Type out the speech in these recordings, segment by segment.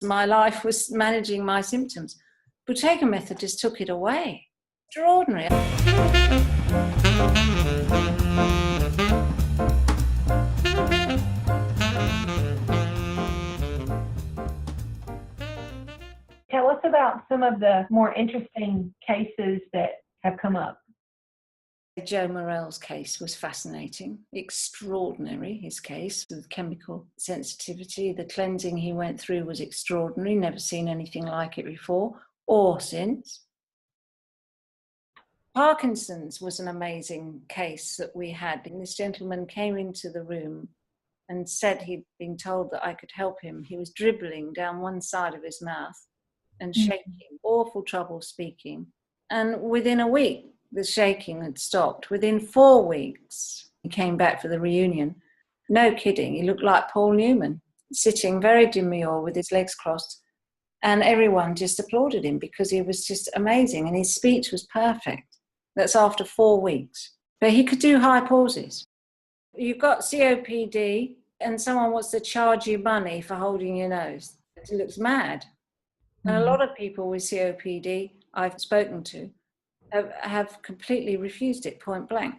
My life was managing my symptoms. Bottega method just took it away. Extraordinary. Tell us about some of the more interesting cases that have come up. Joe Morell's case was fascinating, extraordinary, his case with chemical sensitivity. The cleansing he went through was extraordinary, never seen anything like it before or since. Parkinson's was an amazing case that we had. And this gentleman came into the room and said he'd been told that I could help him. He was dribbling down one side of his mouth and shaking, awful trouble speaking. And within a week, the shaking had stopped. Within 4 weeks, he came back for the reunion. No kidding, he looked like Paul Newman, sitting very demure with his legs crossed. And everyone just applauded him because he was just amazing. And his speech was perfect. That's after 4 weeks. But he could do high pauses. You've got COPD and someone wants to charge you money for holding your nose. It looks mad. And a lot of people with COPD I've spoken to have completely refused it point blank.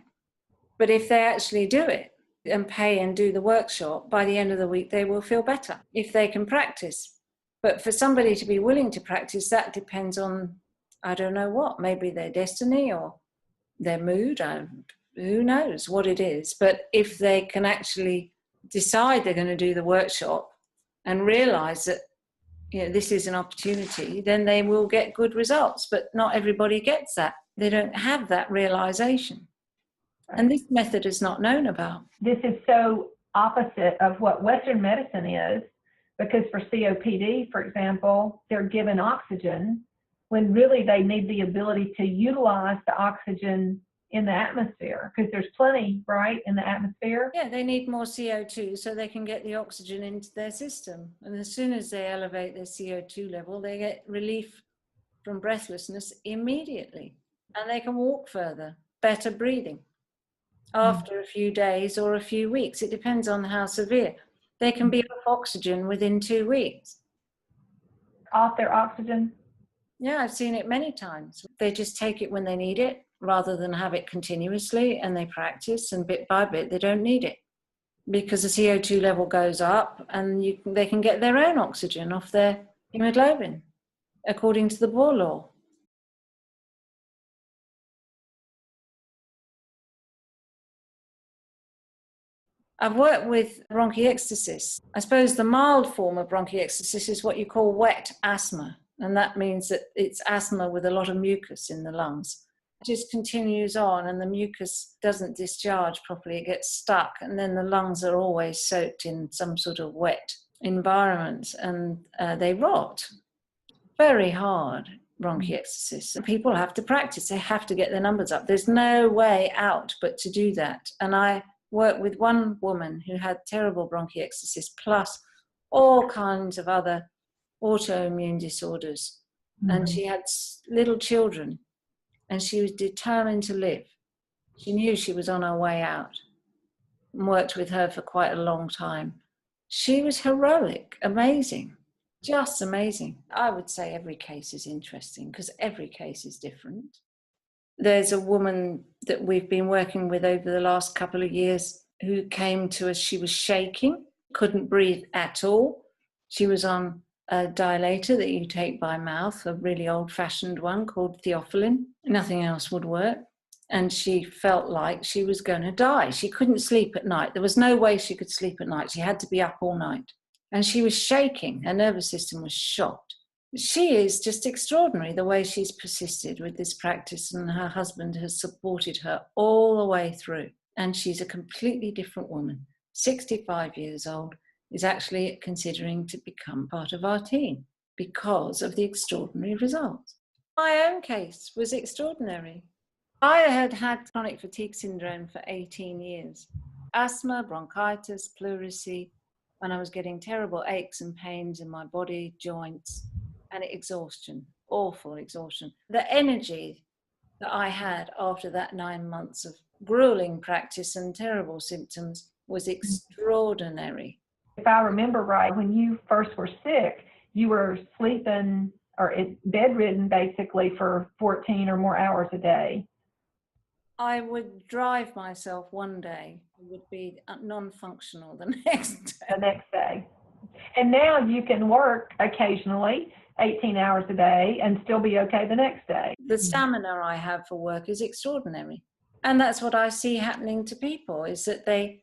But if they actually do it and pay and do the workshop, by the end of the week, they will feel better if they can practice. But for somebody to be willing to practice, that depends on, I don't know what, maybe their destiny or their mood. Who knows what it is. But if they can actually decide they're going to do the workshop and realize that this is an opportunity, then they will get good results. But not everybody gets that. They don't have that realization. And this method is not known about. This is so opposite of what Western medicine is, because for COPD, for example, they're given oxygen when really they need the ability to utilize the oxygen in the atmosphere, because there's plenty, right, in the atmosphere. Yeah, they need more CO2 so they can get the oxygen into their system. And as soon as they elevate their CO2 level, they get relief from breathlessness immediately. And they can walk further, better breathing. After a few days or a few weeks, it depends on how severe. They can be off oxygen within 2 weeks. Off their oxygen? Yeah, I've seen it many times. They just take it when they need it rather than have it continuously, and they practice, and bit by bit they don't need it because the CO2 level goes up and they can get their own oxygen off their hemoglobin according to the Bohr law. I've worked with bronchiectasis. I suppose the mild form of bronchiectasis is what you call wet asthma, and that means that it's asthma with a lot of mucus in the lungs. It just continues on and the mucus doesn't discharge properly, it gets stuck, and then the lungs are always soaked in some sort of wet environment and they rot. Very hard bronchiectasis. People have to practice, they have to get their numbers up. There's no way out but to do that. And I worked with one woman who had terrible bronchiectasis plus all kinds of other autoimmune disorders. And she had little children and she was determined to live. She knew she was on her way out and worked with her for quite a long time. She was heroic, amazing, just amazing. I would say every case is interesting because every case is different. There's a woman that we've been working with over the last couple of years who came to us. She was shaking, couldn't breathe at all. She was on a dilator that you take by mouth, a really old-fashioned one called theophylline. Nothing else would work. And she felt like she was going to die. She couldn't sleep at night. There was no way she could sleep at night. She had to be up all night. And she was shaking. Her nervous system was shot. She is just extraordinary, the way she's persisted with this practice, and her husband has supported her all the way through. And she's a completely different woman, 65 years old, is actually considering to become part of our team because of the extraordinary results. My own case was extraordinary. I had had chronic fatigue syndrome for 18 years. Asthma, bronchitis, pleurisy, and I was getting terrible aches and pains in my body, joints, and exhaustion, awful exhaustion. The energy that I had after that 9 months of grueling practice and terrible symptoms was extraordinary. If I remember right, when you first were sick, you were sleeping or bedridden basically for 14 or more hours a day. I would drive myself one day. It would be non-functional the next day. The next day. And now you can work occasionally 18 hours a day and still be okay the next day. The stamina I have for work is extraordinary. And that's what I see happening to people, is that they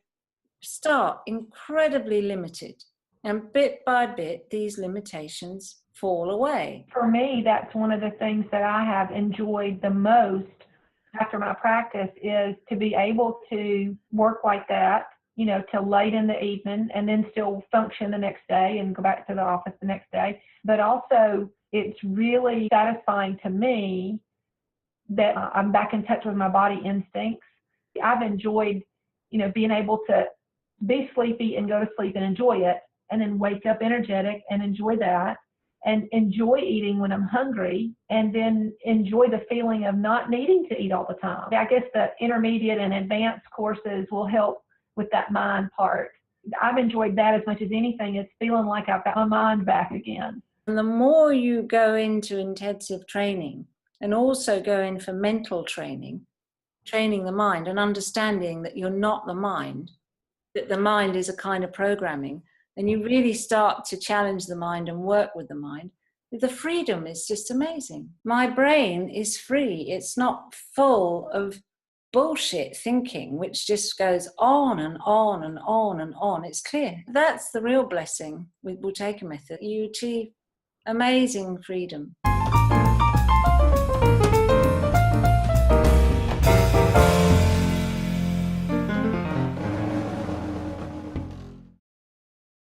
start incredibly limited. And bit by bit, these limitations fall away. For me, that's one of the things that I have enjoyed the most after my practice, is to be able to work like that, you know, till late in the evening, and then still function the next day and go back to the office the next day. But also, it's really satisfying to me that I'm back in touch with my body instincts. I've enjoyed, you know, being able to be sleepy and go to sleep and enjoy it, and then wake up energetic and enjoy that, and enjoy eating when I'm hungry, and then enjoy the feeling of not needing to eat all the time. I guess the intermediate and advanced courses will help with that mind part. I've enjoyed that as much as anything. It's feeling like I've got my mind back again. And the more you go into intensive training, and also go in for mental training, training the mind and understanding that you're not the mind, that the mind is a kind of programming, and you really start to challenge the mind and work with the mind, the freedom is just amazing. My brain is free. It's not full of bullshit thinking, which just goes on and on and on and on. It's clear. That's the real blessing with Bottega method. You achieve amazing freedom.